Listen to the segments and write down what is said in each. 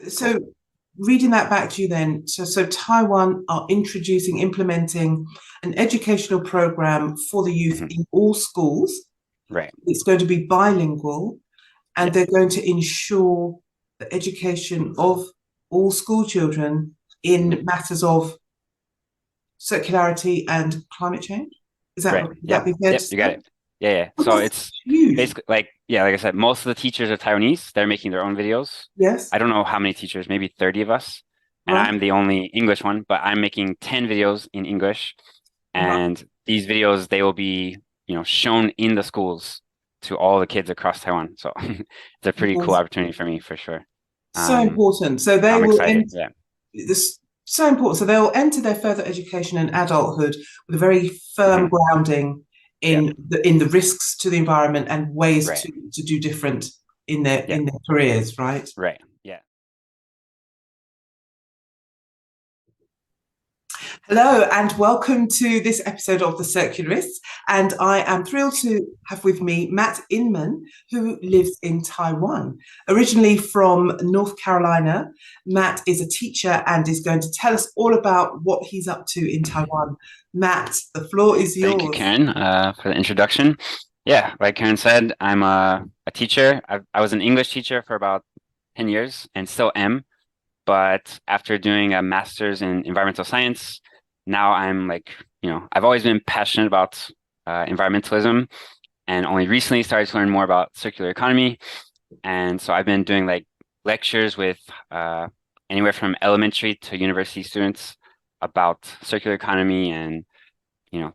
So reading that back to you then, so Taiwan are implementing an educational program for the youth Hmm. in all schools. Right. It's going to be bilingual, and Yeah. they're going to ensure the education of all school children Hmm. in matters of circularity and climate change. Right. Would Yeah. that be fair to Yep. You got say? it. Yeah. Yeah. Well, So that's it's huge. basically like, yeah, like I said, most of the teachers are Taiwanese. They're making their own videos. Yes, I don't know how many teachers, maybe 30 of us. And right, I'm the only English one, but I'm making 10 videos in English. right. And these videos, they will be, shown in the schools to all the kids across Taiwan. So it's a pretty cool Yes. opportunity for me for sure. So Um, important. So they I'm will excited. end Yeah. this so important. So they'll enter their further education and adulthood with a very firm Hmm. grounding Yeah. in the risks to the environment and ways Right. to do different Yeah. in their careers, right? Right. Yeah. Hello, and welcome to this episode of The Circularists. And I am thrilled to have with me Matt Inman, who lives in Taiwan. Originally from North Carolina, Matt is a teacher and is going to tell us all about what he's up to in Taiwan. Matt, the floor is Thank you, yours. Karen, for the introduction. Yeah, like Karen said, I'm a teacher. I was an English teacher for about 10 years and still am. But after doing a master's in environmental science, now I'm like, I've always been passionate about environmentalism and only recently started to learn more about circular economy. And so I've been doing like lectures with anywhere from elementary to university students about circular economy and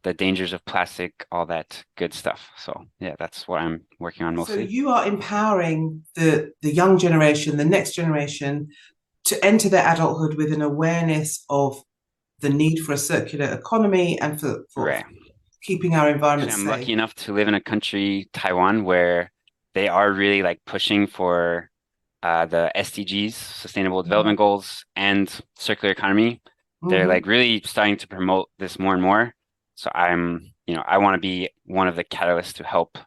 the dangers of plastic, all that good stuff. So yeah, that's what I'm working on So mostly. you are empowering the young generation, the next generation, to enter their adulthood with an awareness of the need for a circular economy and for Right. keeping our environment Actually, I'm safe. lucky enough to live in a country, Taiwan, where they are really like pushing for the SDGs, Sustainable Development Goals, and circular economy. They're Mm-hmm. like really starting to promote this more and more. So I want to be one of the catalysts to help Right.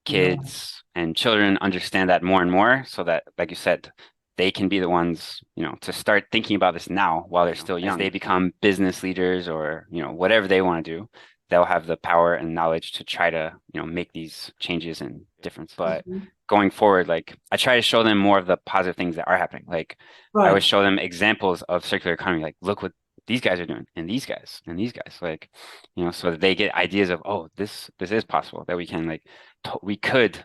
kids and children understand that more and more so that, like you said, they can be the ones, to start thinking about this now while they're still young. As they become business leaders or, whatever they want to do, they'll have the power and knowledge to try to, make these changes and difference. But Mhm. going forward, like I try to show them more of the positive things that are happening. Like I always Right. show them examples of circular economy, like look what these guys are doing and these guys and these guys, like, so that they get ideas of, oh, this is possible, that we can like we could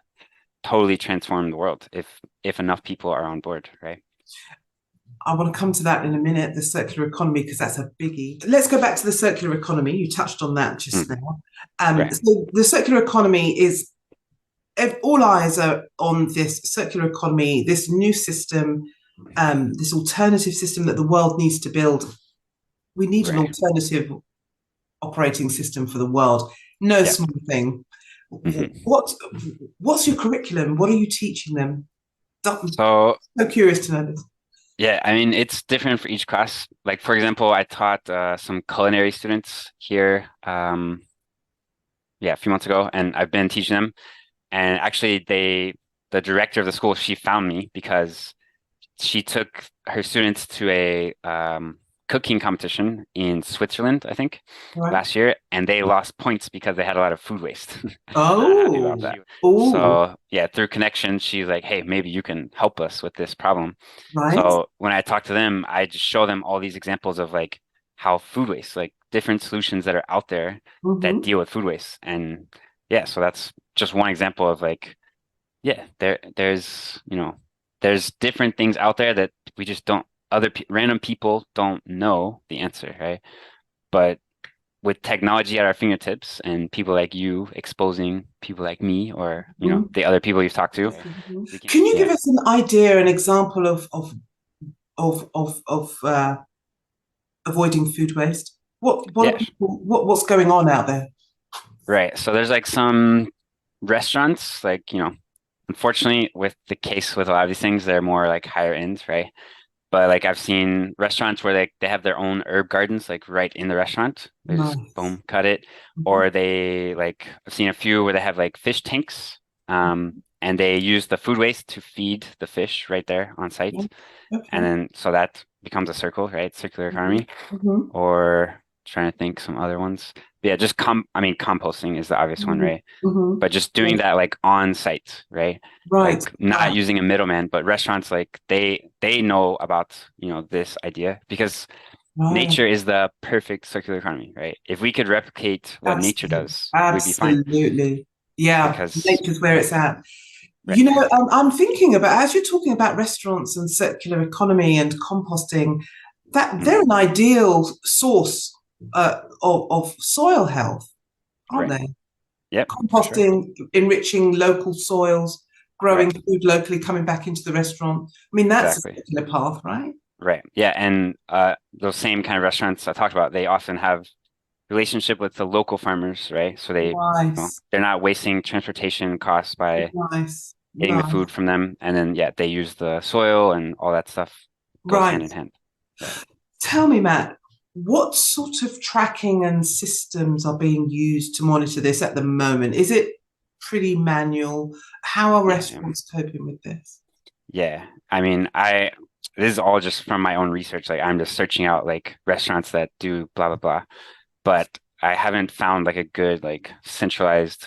totally transform the world if enough people are on board, right? I want to come to that in a minute, the circular economy, because that's a biggie. Let's go back to the circular economy. You touched on that just Mm, now. right. So the circular economy is all eyes are on this circular economy, this new system, this alternative system that the world needs to build. We need an Right. alternative operating system for the world. No Yep. small thing. Hmm. What's your curriculum? What are you teaching them? I'm So so curious to know this. yeah, I mean it's different for each class. Like for example, I taught some culinary students here yeah, a few months ago, and I've been teaching them. And actually the director of the school, she found me because she took her students to a cooking competition in Switzerland, I think, Right. last year, and they lost points because they had a lot of food waste. Not happy about Oh, that. oh, So yeah, through connection, she's like, "Hey, maybe you can help us with this problem." right. So when I talk to them, I just show them all these examples of like how food waste, like different solutions that are out there that Mm-hmm. deal with food waste. And yeah, so that's just one example of like, yeah, there's different things out there that we just don't, random people don't know the answer, right? But with technology at our fingertips and people like you exposing people like me or, the other people you've talked to, Mm-hmm. we can, Can you yeah. give us an idea, an example of avoiding food waste? What are Yeah, people? What's going on out there? right. So there's like some restaurants, like, unfortunately with the case with a lot of these things, they're more like higher end, right? But like I've seen restaurants where they have their own herb gardens like right in the restaurant. They just Nice. boom, cut it. Mhm. Or they like I've seen a few where they have like fish tanks and they use the food waste to feed the fish right there on site. And Okay. then so that becomes a circle, right? Circular economy. Mm-hmm. Or trying to think some other ones. But yeah, just I mean, composting is the obvious one, Mm-hmm. right? Mm-hmm. But just doing Yes. that like on site, right? Right. Like not Wow. using a middleman, but restaurants like they know about, this idea because Right. nature is the perfect circular economy, right? If we could replicate what nature Absolutely. does, we'd be fine Absolutely. Yeah. because Nature's where yeah, it's at. right. I'm thinking about, as you're talking about restaurants and circular economy and composting, that they're Mhm. an ideal source of soil health, aren't Right. they? Yep, for sure. Composting, enriching local soils, growing Right. food locally, coming back into the restaurant. I mean, that's a Exactly. circular path, right? Right. Yeah. And those same kind of restaurants I talked about, they often have relationship with the local farmers, right? So Nice, they're not wasting transportation costs by nice, getting the nice. food from them. And then, yeah, they use the soil and all that stuff goes hand Right. in hand. Right. Tell me, Matt, what sort of tracking and systems are being used to monitor this at the moment? Is it pretty manual? How are Yeah. Yeah. restaurants coping with this? Yeah. I mean, this is all just from my own research. Like I'm just searching out like restaurants that do blah, blah, blah. But I haven't found like a good, like centralized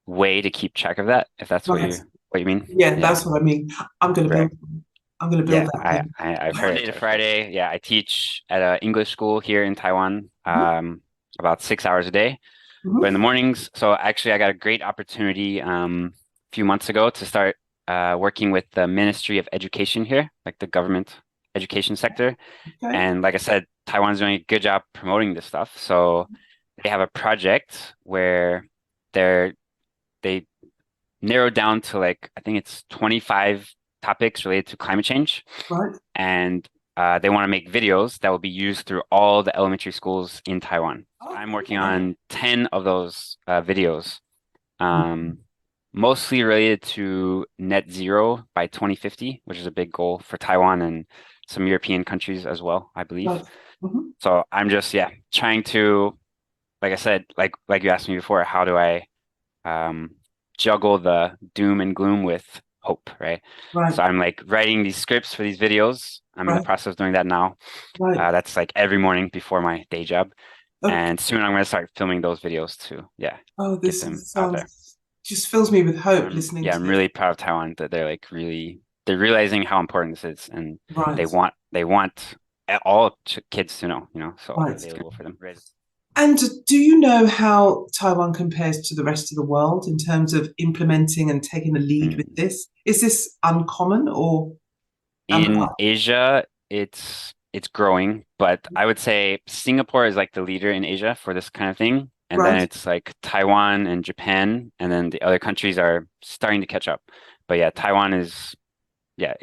way to keep track of that, if that's Right. what you mean. Yeah, Yeah. that's what I mean. I'm going to Right. build. I'm going to build Yeah, that thing. I've heard Monday to Friday. Yeah, I teach at an English school here in Taiwan, Mhm, about 6 hours a day. But in the mhm. mornings, so actually, I got a great opportunity a few months ago to start working with the Ministry of Education here, like the government education sector. Okay. And like I said, Taiwan's doing a good job promoting this stuff. So they have a project where they're they narrowed down to like I think it's 25 topics related to climate change Right. and they want to make videos that will be used through all the elementary schools in Taiwan. So I'm working Okay. on 10 of those videos, Mhm. um, mostly related to net zero by 2050, which is a big goal for Taiwan and some European countries as well, I believe. Right. Mhm. So I'm just, yeah, trying to, like I said, like you asked me before, how do I um, juggle the doom and gloom with hope, right? Right. So I'm like writing these scripts for these videos. I'm in the Right. process of doing that now. Right. That's like every morning before my day job. Okay. And soon I'm going to start filming those videos too. Yeah, Oh, get this them out there. sounds just fills me with hope listening Yeah, to I'm this. really proud of Taiwan that they're like really, they're realizing how important this is and Right. they want all kids to know, so Right. available for them. Right. And do you know how Taiwan compares to the rest of the world in terms of implementing and taking the lead with Mm. this? Is this uncommon or In Asia, it's growing, but I would say Singapore is like the leader in Asia for this kind of thing. And then right? it's like Taiwan and Japan, and then the other countries are starting to catch up. But yeah, Taiwan is yeah,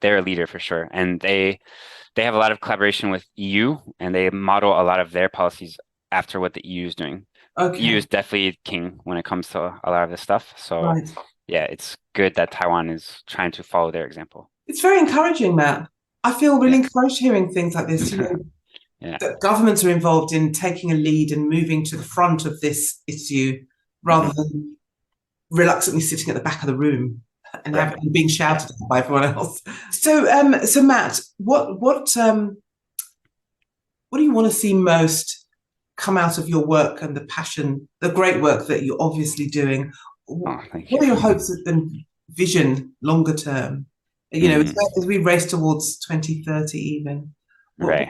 they're a leader for sure. And they have a lot of collaboration with EU and they model a lot of their policies after what the EU is doing. EU Okay, is definitely king when it comes to a lot of this stuff. So right. yeah, it's good that Taiwan is trying to follow their example. It's very encouraging, Matt. I feel really Yeah. encouraged hearing things like this. Yeah. That governments are involved in taking a lead and moving to the front of this issue rather Hmm. than reluctantly sitting at the back of the room and Right. having being shouted at by everyone else. So Matt, what do you want to see most come out of your work and the passion, the great work that you're obviously doing? Oh, thank What you. are your hopes and vision longer term? Mm, As we race towards 2030 even, what right.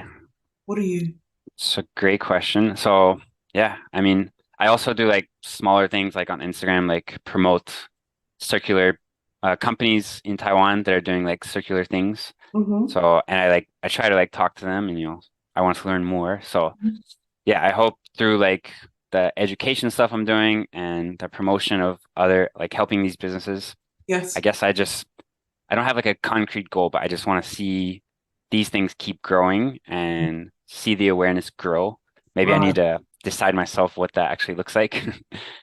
what are you? It's a great question. So, yeah, I mean, I also do like smaller things like on Instagram, like promote circular companies in Taiwan that are doing like circular things. Mhm. So, and I try to like talk to them and I want to learn more. So, yeah, I hope through like the education stuff I'm doing and the promotion of other like helping these businesses, I Yes. guess I don't have like a concrete goal, but I just want to see these things keep growing and see the awareness grow. Maybe I Right. need to decide myself what that actually looks like.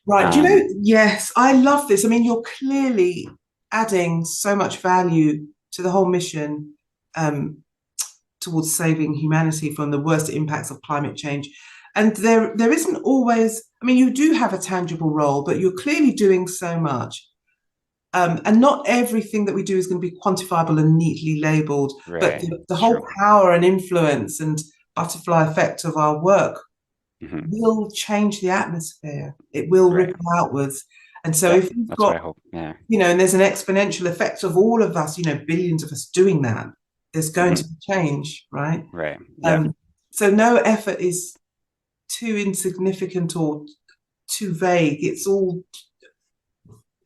Right. Um, Yes, I love this. I mean, you're clearly adding so much value to the whole mission um, towards saving humanity from the worst impacts of climate change. And there isn't always, I mean, you do have a tangible role, but you're clearly doing so much. And not everything that we do is going to be quantifiable and neatly labeled, but Right. the True. whole power and influence and butterfly effect of our work Hmm. will change the atmosphere. It will Right. ripple outwards. And so Yeah. if we've That's what got, I hope. Yeah. and there's an exponential effect of all of us, billions of us doing that, there's going to Hmm. be change, right? Right. Yeah. Um, so no effort is too insignificant or too vague. It's all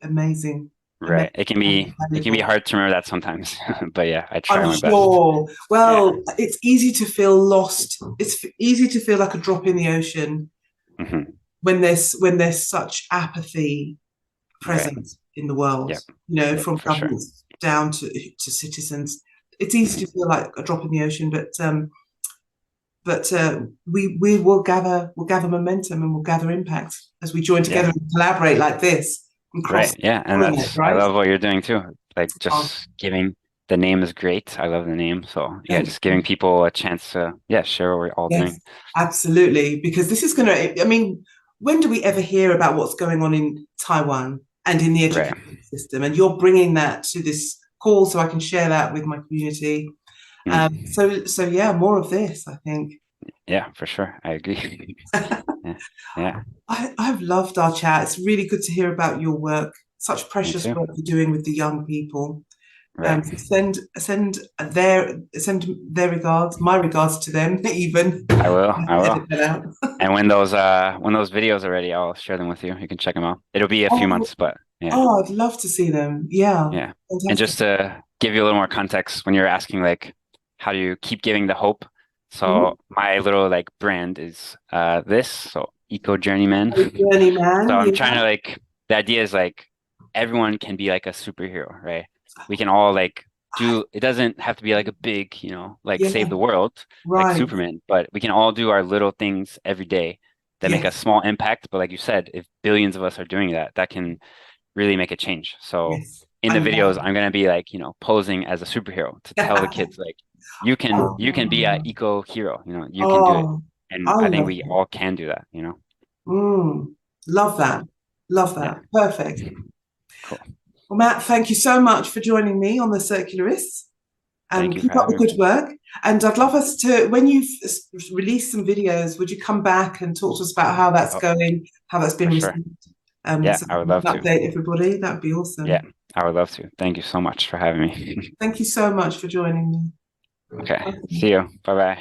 amazing, Right. amazing It can and be valuable. hard to remember that sometimes, but yeah, I try I'm my best. sure. Yeah. Well, it's easy to feel lost. It's easy to feel like a drop in the ocean Hmm. when there's such apathy Right. present in the world. Yep. Yep. From For sure. governments down to citizens. It's easy Hmm. to feel like a drop in the ocean, but we will gather momentum and we'll gather impact as we join together Yeah. and collaborate like this and cross Right. Yeah. And pollinate, I right? love what you're doing too. Like Oh, just giving the name is great. I love the name. So yeah, thank just you. giving people a chance to, yeah, share what we're all Yes, doing. absolutely. Because this is going to, I mean, when do we ever hear about what's going on in Taiwan and in the Right. education system? And you're bringing that to this call so I can share that with my community. Mm. So yeah, more of this, I think. Yeah, for sure. I agree. Yeah. Yeah. I've loved our chat. It's really good to hear about your work, such Me precious too. work you're doing with the young people. Right. So send their regards, my regards to them, even. I will. I will. Edit that out. And when those videos are ready, I'll share them with you. You can check them out. It'll be a few Oh, months, but yeah. oh, I'd love to see them. Yeah, Yeah. And fantastic. just to give you a little more context, when you're asking like how do you keep giving the hope? Mhm. So my little like brand is this, so Eco Journeyman. Oh, Journey So man, I'm yeah. trying to like the idea is like everyone can be like a superhero, right? We can all like I- do it doesn't have to be like a big, like yeah, save the world like right. Superman, but we can all do our little things every day that make a Yes, small impact. But like you said, if billions of us are doing that, that can really make a change. So yes. in I the love videos, I'm gonna be like, posing as a superhero to tell the it. kids like you can be a Oh, eco hero, you can do it. oh, And I I think love we it. all can do that. Mm, love that. Love Yeah. that. Perfect. Cool. Well, Matt, thank you so much for joining me on the Circularists Thank and you for keep up the having me. good work. And I'd love us to, when you've released some videos, would you come back and talk to us about how that's Oh, going, how that's for been sure. received? Yeah, So I that would we love can to. update everybody. That would be Yeah, awesome. I would love to. Thank you so much for having me. Thank you so much for joining Okay. me. See you. Bye bye.